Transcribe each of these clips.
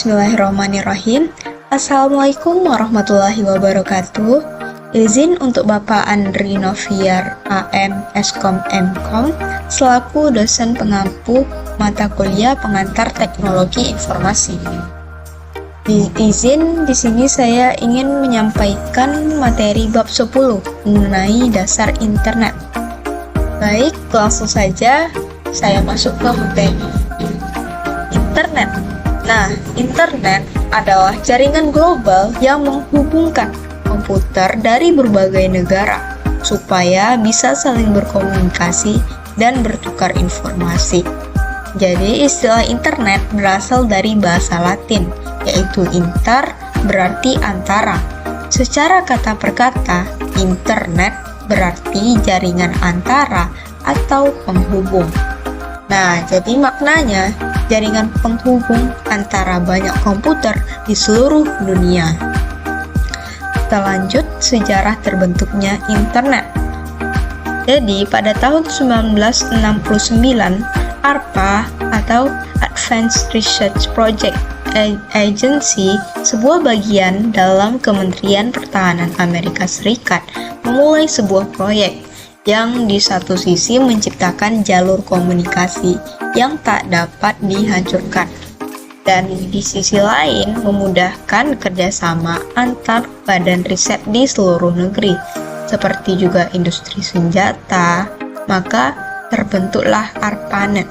Bismillahirrahmanirrahim. Assalamualaikum warahmatullahi wabarakatuh. Izin untuk Bapak Andri Noviar, AM, Eskom, Mkom, selaku dosen pengampu mata kuliah pengantar teknologi informasi. Izin di sini saya ingin menyampaikan materi bab 10 mengenai dasar internet. Baik, langsung saja saya masuk ke materi. Internet. Nah, internet adalah jaringan global yang menghubungkan komputer dari berbagai negara supaya bisa saling berkomunikasi dan bertukar informasi. Jadi, istilah internet berasal dari bahasa Latin, yaitu inter berarti antara. Secara kata per kata, internet berarti jaringan antara atau penghubung. Nah, jadi maknanya jaringan penghubung antara banyak komputer di seluruh dunia. Kita lanjut sejarah terbentuknya internet. Jadi, pada tahun 1969, ARPA atau Advanced Research Project Agency, sebuah bagian dalam Kementerian Pertahanan Amerika Serikat, memulai sebuah proyek yang di satu sisi menciptakan jalur komunikasi yang tak dapat dihancurkan, dan di sisi lain memudahkan kerjasama antar badan riset di seluruh negeri, seperti juga industri senjata. Maka terbentuklah ARPANET.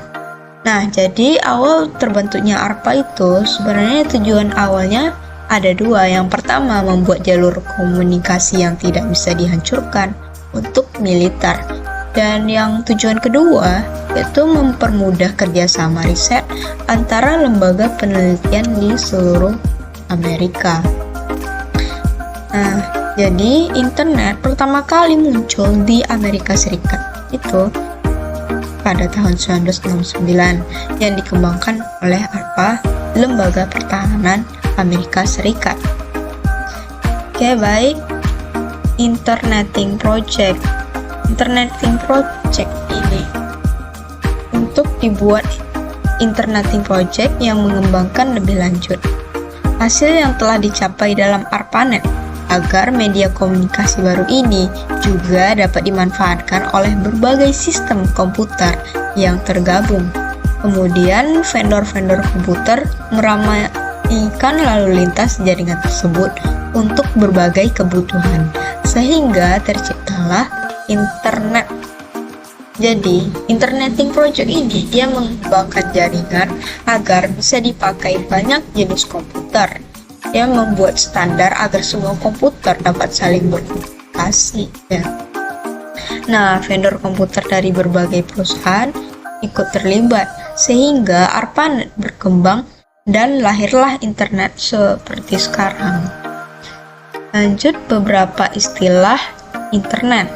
Nah, jadi awal terbentuknya ARPA itu sebenarnya tujuan awalnya ada dua. Yang pertama, membuat jalur komunikasi yang tidak bisa dihancurkan untuk militer, dan yang tujuan kedua yaitu mempermudah kerjasama riset antara lembaga penelitian di seluruh Amerika. Nah, jadi internet pertama kali muncul di Amerika Serikat itu pada tahun 1969 yang dikembangkan oleh ARPA, Lembaga Pertahanan Amerika Serikat. Oke, baik. Interneting Project ini untuk dibuat Interneting Project yang mengembangkan lebih lanjut hasil yang telah dicapai dalam ARPANET agar media komunikasi baru ini juga dapat dimanfaatkan oleh berbagai sistem komputer yang tergabung. Kemudian vendor-vendor komputer meramaikan lalu lintas jaringan tersebut untuk berbagai kebutuhan, sehingga terciptalah internet. Jadi, Interneting Project ini dia mengembangkan jaringan agar bisa dipakai banyak jenis komputer, yang membuat standar agar semua komputer dapat saling berkomunikasi. Ya. Nah, vendor komputer dari berbagai perusahaan ikut terlibat, sehingga ARPANET berkembang dan lahirlah internet seperti sekarang. Lanjut beberapa istilah internet.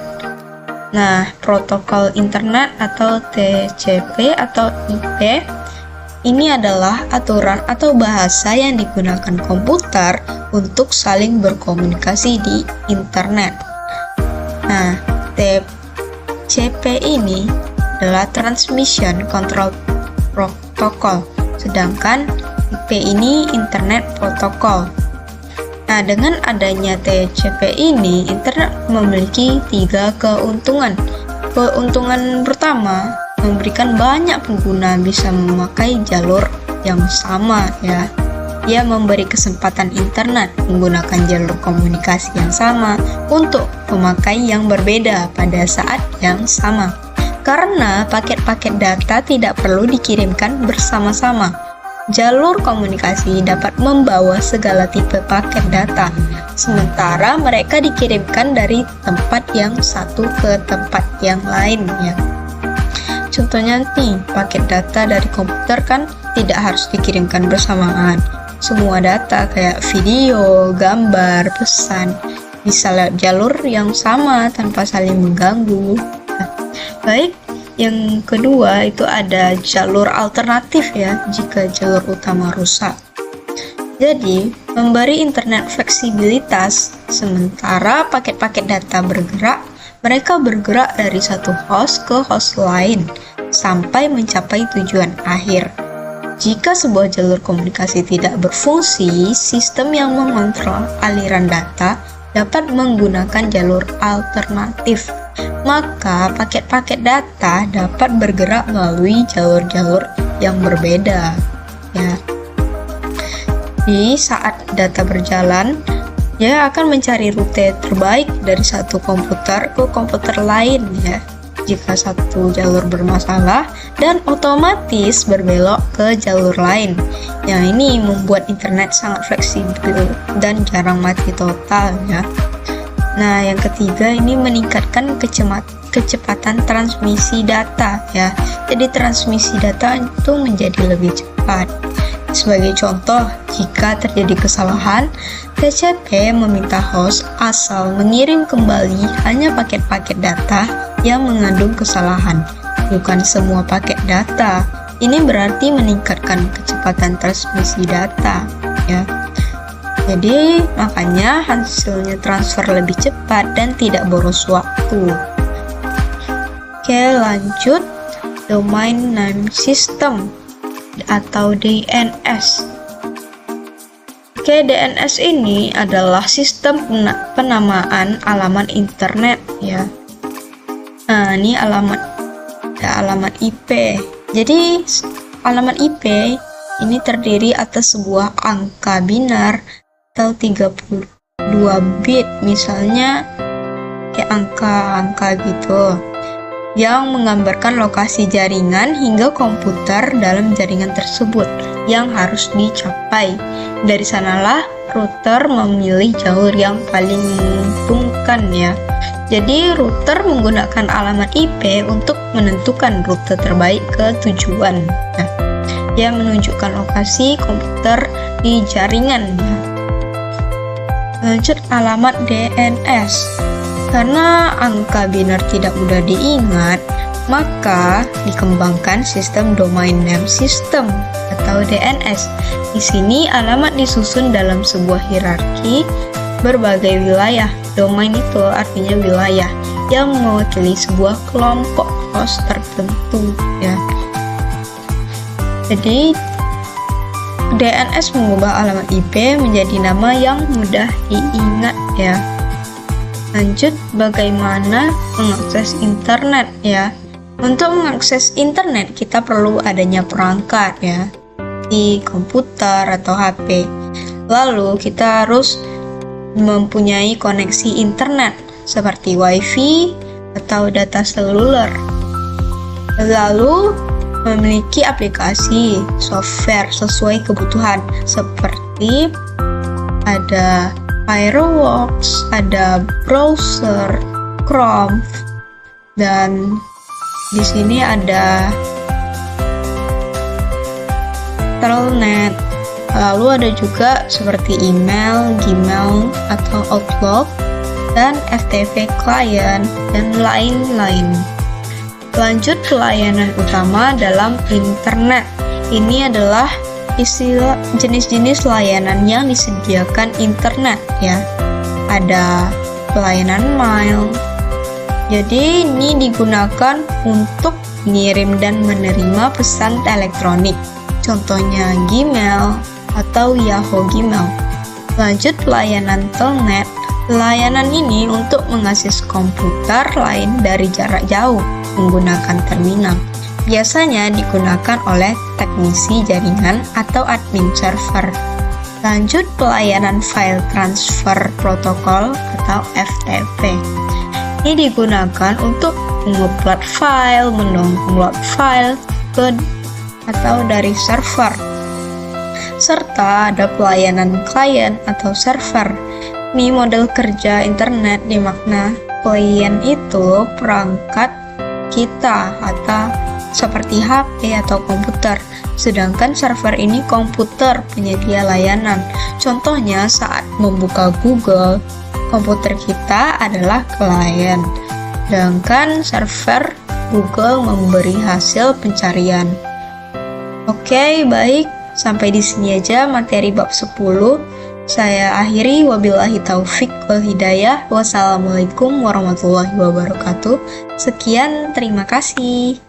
Nah, protokol internet atau TCP atau IP ini adalah aturan atau bahasa yang digunakan komputer untuk saling berkomunikasi di internet. Nah, TCP ini adalah Transmission Control Protocol, sedangkan IP ini Internet Protocol. Nah, dengan adanya TCP ini, internet memiliki 3 keuntungan. Keuntungan pertama, memberikan banyak pengguna bisa memakai jalur yang sama, ya. Ia memberi kesempatan internet menggunakan jalur komunikasi yang sama untuk pemakai yang berbeda pada saat yang sama. Karena paket-paket data tidak perlu dikirimkan bersama-sama. Jalur komunikasi dapat membawa segala tipe paket data, sementara mereka dikirimkan dari tempat yang satu ke tempat yang lain, ya. Contohnya nih, paket data dari komputer kan tidak harus dikirimkan bersamaan. Semua data kayak video, gambar, pesan bisa lewat jalur yang sama tanpa saling mengganggu. Nah, baik. Yang kedua itu ada jalur alternatif, ya, jika jalur utama rusak. Jadi, memberi internet fleksibilitas, sementara paket-paket data bergerak, mereka bergerak dari satu host ke host lain sampai mencapai tujuan akhir. Jika sebuah jalur komunikasi tidak berfungsi, sistem yang mengontrol aliran data dapat menggunakan jalur alternatif. Maka paket-paket data dapat bergerak melalui jalur-jalur yang berbeda. Ya. Di saat data berjalan, dia akan mencari rute terbaik dari satu komputer ke komputer lain, ya. Jika satu jalur bermasalah, dan otomatis berbelok ke jalur lain. Yang ini membuat internet sangat fleksibel dan jarang mati total, ya. Nah, yang ketiga ini meningkatkan kecepatan transmisi data, ya. Jadi transmisi data itu menjadi lebih cepat. Sebagai contoh, jika terjadi kesalahan, TCP meminta host asal mengirim kembali hanya paket-paket data yang mengandung kesalahan, bukan semua paket data. Ini berarti meningkatkan kecepatan transmisi data, ya. Jadi, makanya hasilnya transfer lebih cepat dan tidak boros waktu. Oke, lanjut. Domain Name System atau DNS. Oke, DNS ini adalah sistem penamaan alamat internet, ya. Nah, ini alamat IP. Jadi, alamat IP ini terdiri atas sebuah angka binar atau 32 bit, misalnya kayak angka-angka gitu, yang menggambarkan lokasi jaringan hingga komputer dalam jaringan tersebut yang harus dicapai. Dari sanalah router memilih jalur yang paling menguntungkan, ya. Jadi router menggunakan alamat IP untuk menentukan rute terbaik ke tujuan. Nah, dia menunjukkan lokasi komputer di jaringan, ya. Lanjut, alamat DNS. Karena angka binar tidak mudah diingat, maka dikembangkan sistem Domain Name System atau DNS. Di sini alamat disusun dalam sebuah hierarki berbagai wilayah. Domain itu artinya wilayah yang mewakili sebuah kelompok host tertentu, ya. Jadi DNS mengubah alamat IP menjadi nama yang mudah diingat, ya. Lanjut, bagaimana mengakses internet, ya. Untuk mengakses internet kita perlu adanya perangkat, ya, di komputer atau HP. Lalu kita harus mempunyai koneksi internet seperti WiFi atau data seluler. Lalu memiliki aplikasi software sesuai kebutuhan seperti ada Firefox, ada browser Chrome, dan di sini ada Telnet. Lalu ada juga seperti email, Gmail atau Outlook, dan FTP client dan lain-lain. Lanjut, pelayanan utama dalam internet. Ini adalah istilah jenis-jenis layanan yang disediakan internet, ya. Ada pelayanan mail. Jadi ini digunakan untuk mengirim dan menerima pesan elektronik. Contohnya Gmail atau Yahoo Gmail. Lanjut, pelayanan telnet. Layanan ini untuk mengakses komputer lain dari jarak jauh menggunakan terminal. Biasanya digunakan oleh teknisi jaringan atau admin server. Lanjut, pelayanan file transfer protokol atau FTP. Ini digunakan untuk mengupload file, mendownload file ke atau dari server. Serta ada pelayanan klien atau server. Ini model kerja internet dimakna klien itu perangkat kita atau seperti HP atau komputer, sedangkan server ini komputer penyedia layanan. Contohnya saat membuka Google, komputer kita adalah klien, sedangkan server Google memberi hasil pencarian. Oke, baik, sampai di sini aja materi bab 10. Saya akhiri, wabillahi taufik wal hidayah. Wassalamualaikum warahmatullahi wabarakatuh. Sekian, terima kasih.